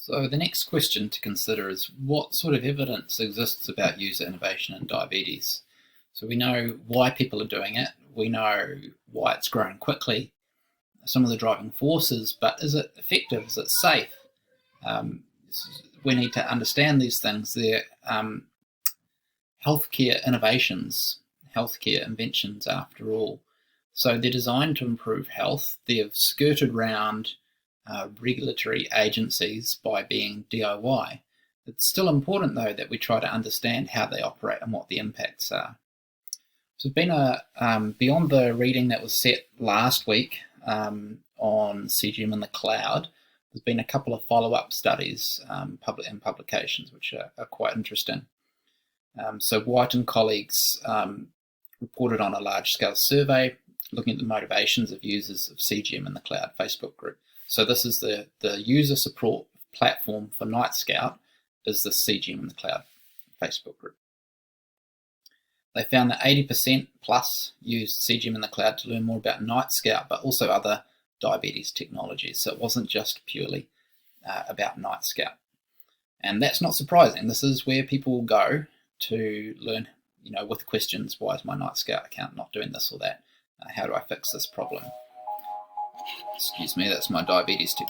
So the next question to consider is what sort of evidence exists about user innovation in diabetes? So we know why people are doing it, we know why it's growing quickly, some of the driving forces, but is it effective, is it safe? We need to understand these things. They're healthcare innovations, healthcare inventions after all. So they're designed to improve health. They've skirted around regulatory agencies by being DIY. It's still important though that we try to understand how they operate and what the impacts are. So it's been beyond the reading that was set last week on CGM in the cloud, there's been a couple of follow-up studies in publications which are quite interesting. So White and colleagues reported on a large-scale survey looking at the motivations of users of CGM in the cloud Facebook group. So this is the user support platform for Night Scout is the CGM in the cloud Facebook group. They found that 80% plus used CGM in the cloud to learn more about Night Scout, but also other diabetes technologies. So it wasn't just purely about Night Scout. And that's not surprising. This is where people will go to learn, with questions, why is my Night Scout account not doing this or that? How do I fix this problem? Excuse me, that's my diabetes tip.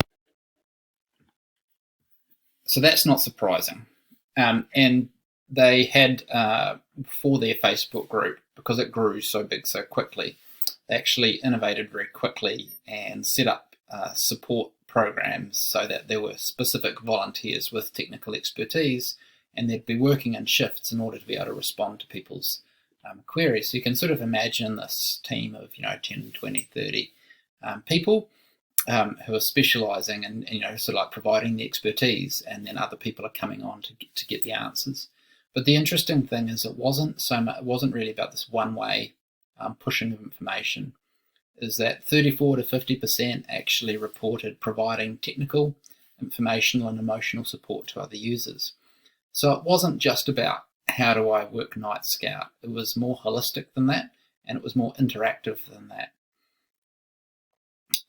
So that's not surprising. And they had, for their Facebook group, because it grew so big so quickly, they actually innovated very quickly and set up support programs so that there were specific volunteers with technical expertise, and they'd be working in shifts in order to be able to respond to people's queries. So you can sort of imagine this team of 10, 20, 30 people who are specializing and sort of like providing the expertise, and then other people are coming on to get the answers. But the interesting thing is it wasn't really about this one way pushing of information. Is that 34 to 50% actually reported providing technical, informational and emotional support to other users. So it wasn't just about how do I work Night Scout. It was more holistic than that, and it was more interactive than that.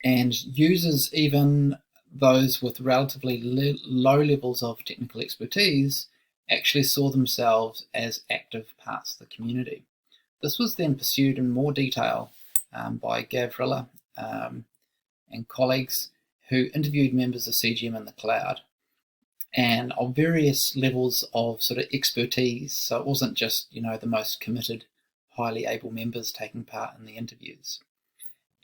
And users, even those with relatively low levels of technical expertise, actually saw themselves as active parts of the community. This was then pursued in more detail by Gavrila and colleagues who interviewed members of CGM in the cloud and of various levels of sort of expertise. So it wasn't just the most committed, highly able members taking part in the interviews.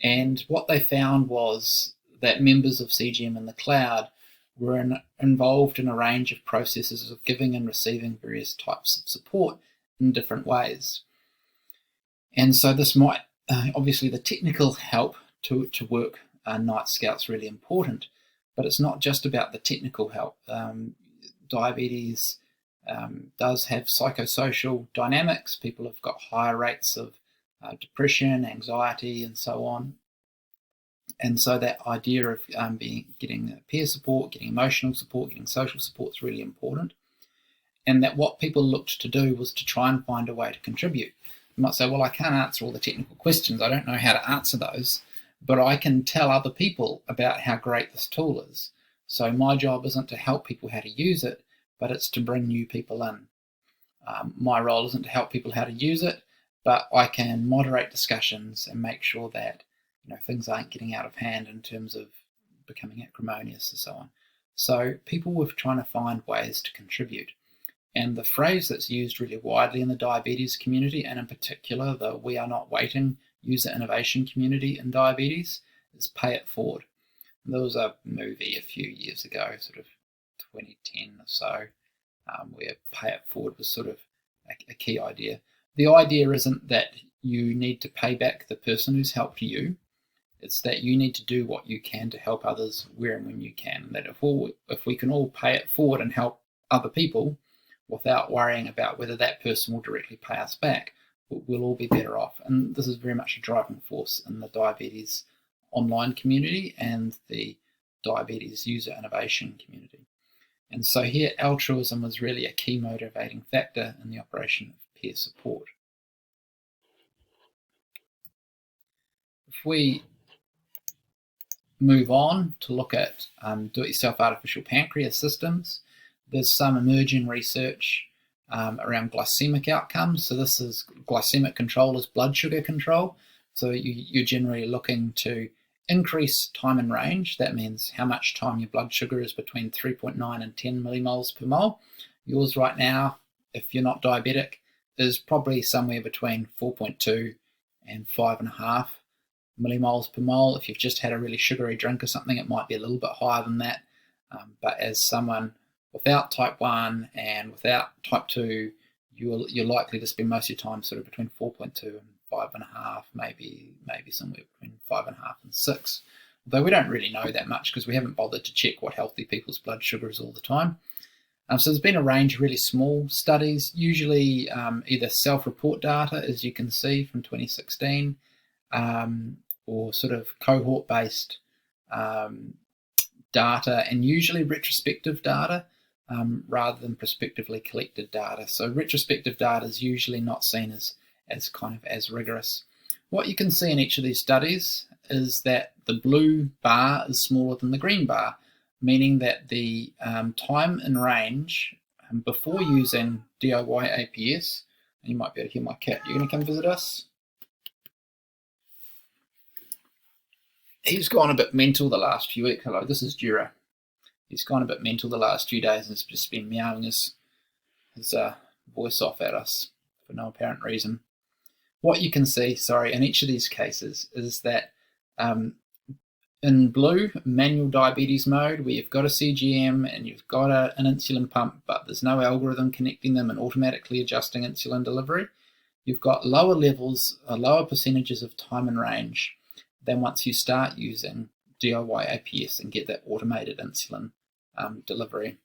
And what they found was that members of CGM in the cloud were involved in a range of processes of giving and receiving various types of support in different ways. And so this might, obviously the technical help to work Night Scout's really important, but it's not just about the technical help. Diabetes does have psychosocial dynamics. People have got higher rates of depression, anxiety, and so on. And so that idea of getting peer support, getting emotional support, getting social support is really important. And that what people looked to do was to try and find a way to contribute. You might say, well, I can't answer all the technical questions. I don't know how to answer those, but I can tell other people about how great this tool is. So my job isn't to help people how to use it, but it's to bring new people in. My role isn't to help people how to use it, but I can moderate discussions and make sure that things aren't getting out of hand in terms of becoming acrimonious and so on. So people were trying to find ways to contribute. And the phrase that's used really widely in the diabetes community, and in particular the We Are Not Waiting user innovation community in diabetes, is pay it forward. And there was a movie a few years ago, sort of 2010 or so, where pay it forward was sort of a key idea. The idea isn't that you need to pay back the person who's helped you. It's that you need to do what you can to help others where and when you can. And that if we can all pay it forward and help other people without worrying about whether that person will directly pay us back, we'll all be better off. And this is very much a driving force in the diabetes online community and the diabetes user innovation community. And so here altruism was really a key motivating factor in the operation of peer support. If we move on to look at do-it-yourself artificial pancreas systems, there's some emerging research around glycemic outcomes. So this is glycemic control is blood sugar control. So you're generally looking to increase time in range. That means how much time your blood sugar is between 3.9 and 10 millimoles per mole. Yours right now, if you're not diabetic, is probably somewhere between 4.2 and 5.5 millimoles per mole. If you've just had a really sugary drink or something, it might be a little bit higher than that. But as someone without type 1 and without type 2, you're likely to spend most of your time sort of between 4.2 and 5.5, maybe somewhere between 5.5 and 6. Although we don't really know that much because we haven't bothered to check what healthy people's blood sugar is all the time. So there's been a range of really small studies, usually either self-report data, as you can see from 2016, or sort of cohort-based data, and usually retrospective data rather than prospectively collected data. So retrospective data is usually not seen as rigorous. What you can see in each of these studies is that the blue bar is smaller than the green bar, meaning that the time in range before using DIY APS, and you might be able to hear my cat. You're going to come visit us? He's gone a bit mental the last few weeks. Hello, this is Jura. He's gone a bit mental the last few days and has just been meowing his voice off at us for no apparent reason. What you can see, in each of these cases is that in blue, manual diabetes mode, where you've got a CGM and you've got an insulin pump, but there's no algorithm connecting them and automatically adjusting insulin delivery, you've got lower levels, lower percentages of time and range than once you start using DIY APS and get that automated insulin delivery.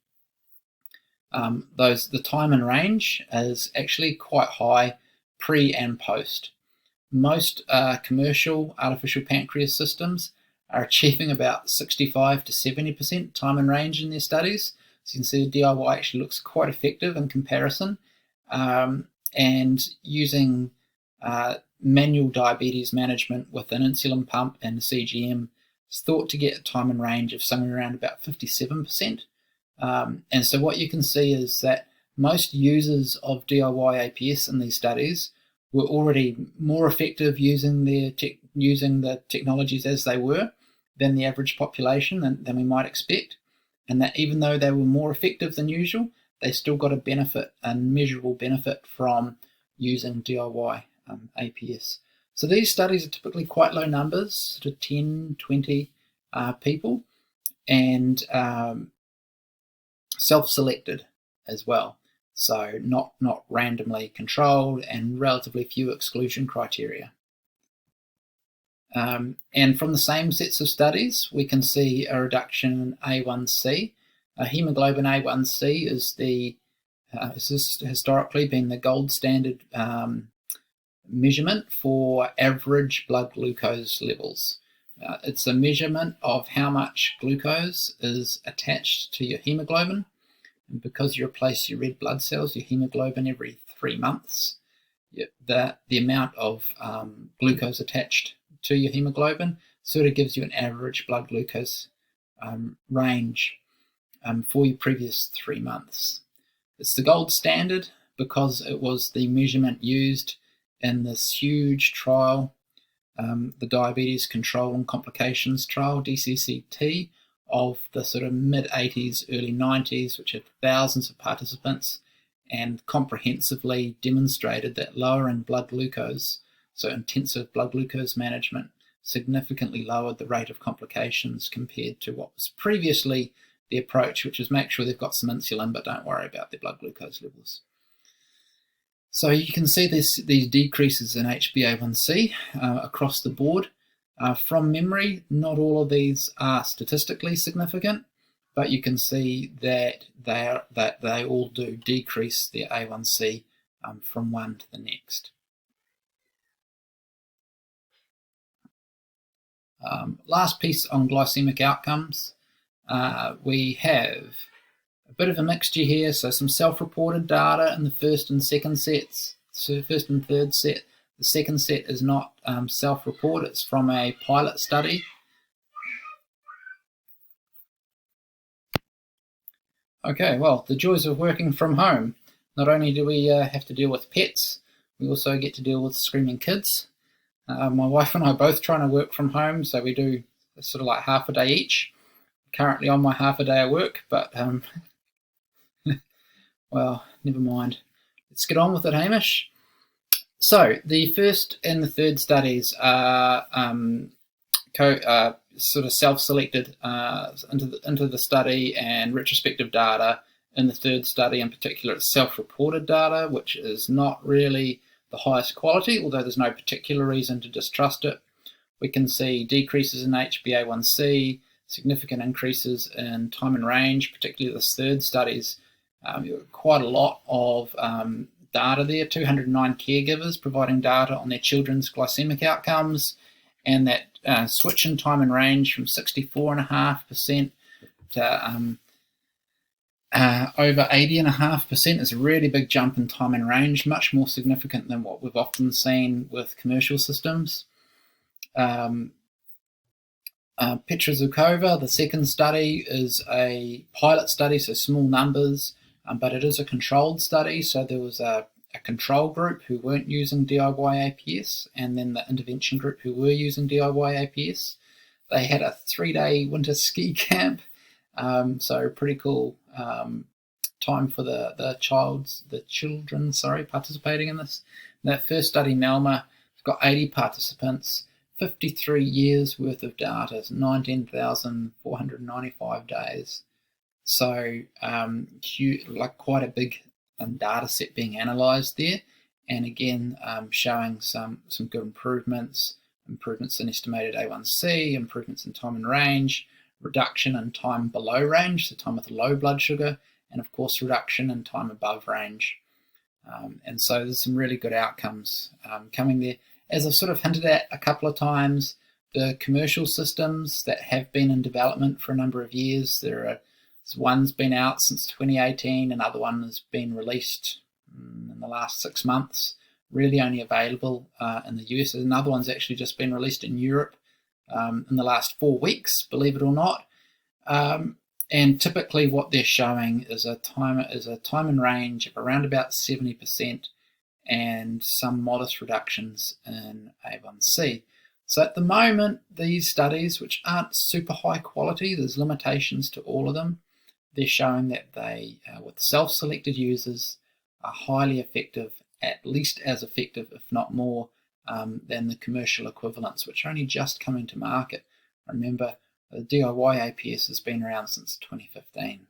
The time and range is actually quite high pre and post. Most commercial artificial pancreas systems are achieving about 65 to 70% time and range in their studies. So you can see the DIY actually looks quite effective in comparison. And using manual diabetes management with an insulin pump and a CGM is thought to get a time and range of somewhere around about 57%. And so what you can see is that most users of DIY APS in these studies were already more effective using the technologies as they were than the average population than we might expect, and that even though they were more effective than usual, they still got a benefit, a measurable benefit from using DIY APS. So these studies are typically quite low numbers, sort of 10, 20 people, and self-selected as well. So not randomly controlled, and relatively few exclusion criteria. And from the same sets of studies, we can see a reduction in A1C. Hemoglobin A1C is historically been the gold standard measurement for average blood glucose levels. It's a measurement of how much glucose is attached to your hemoglobin. And because you replace your red blood cells, your hemoglobin, every 3 months, the amount of glucose attached to your hemoglobin sort of gives you an average blood glucose range for your previous 3 months. It's the gold standard because it was the measurement used in this huge trial, the Diabetes Control and Complications Trial, DCCT, of the sort of mid-80s, early 90s, which had thousands of participants, and comprehensively demonstrated that lowering blood glucose, so intensive blood glucose management, significantly lowered the rate of complications compared to what was previously the approach, which is make sure they've got some insulin but don't worry about their blood glucose levels. So you can see these decreases in HbA1c across the board. From memory, not all of these are statistically significant, but you can see that they all do decrease their A1C from one to the next. Last piece on glycemic outcomes, we have a bit of a mixture here, so some self-reported data in the first and second sets, so first and third set. The second set is not self-report, it's from a pilot study. Okay, well, the joys of working from home. Not only do we have to deal with pets, we also get to deal with screaming kids. My wife and I are both trying to work from home, so we do sort of like half a day each. Currently on my half a day at work, but well, never mind. Let's get on with it, Hamish. So the first and the third studies are sort of self-selected into the study, and retrospective data in the third study in particular, it's self-reported data, which is not really the highest quality, although there's no particular reason to distrust it. We can see decreases in HbA1c, significant increases in time and range, particularly this third study's quite a lot of data there, 209 caregivers providing data on their children's glycemic outcomes, and that switch in time and range from 64.5% to over 80.5% is a really big jump in time and range, much more significant than what we've often seen with commercial systems. Petrozukova, the second study, is a pilot study, so small numbers, but it is a controlled study. So there was a control group who weren't using DIY APS, and then the intervention group who were using DIY APS. They had a 3-day winter ski camp, so pretty cool time for the children participating in this. And that first study, Melma, has got 80 participants, 53 years worth of data, 19,495 days. So quite a big data set being analysed there, and again showing some good improvements in estimated A1C, improvements in time and range, reduction in time below range, so time with low blood sugar, and of course reduction in time above range. And so there's some really good outcomes coming there. As I've sort of hinted at a couple of times, the commercial systems that have been in development for a number of years, one's been out since 2018, another one has been released in the last 6 months, really only available in the US. Another one's actually just been released in Europe in the last 4 weeks, believe it or not. And typically what they're showing is a time and range of around about 70%, and some modest reductions in A1C. So at the moment, these studies, which aren't super high quality, there's limitations to all of them, they're showing that they, with self-selected users, are highly effective, at least as effective, if not more, than the commercial equivalents, which are only just coming to market. Remember, the DIY APS has been around since 2015.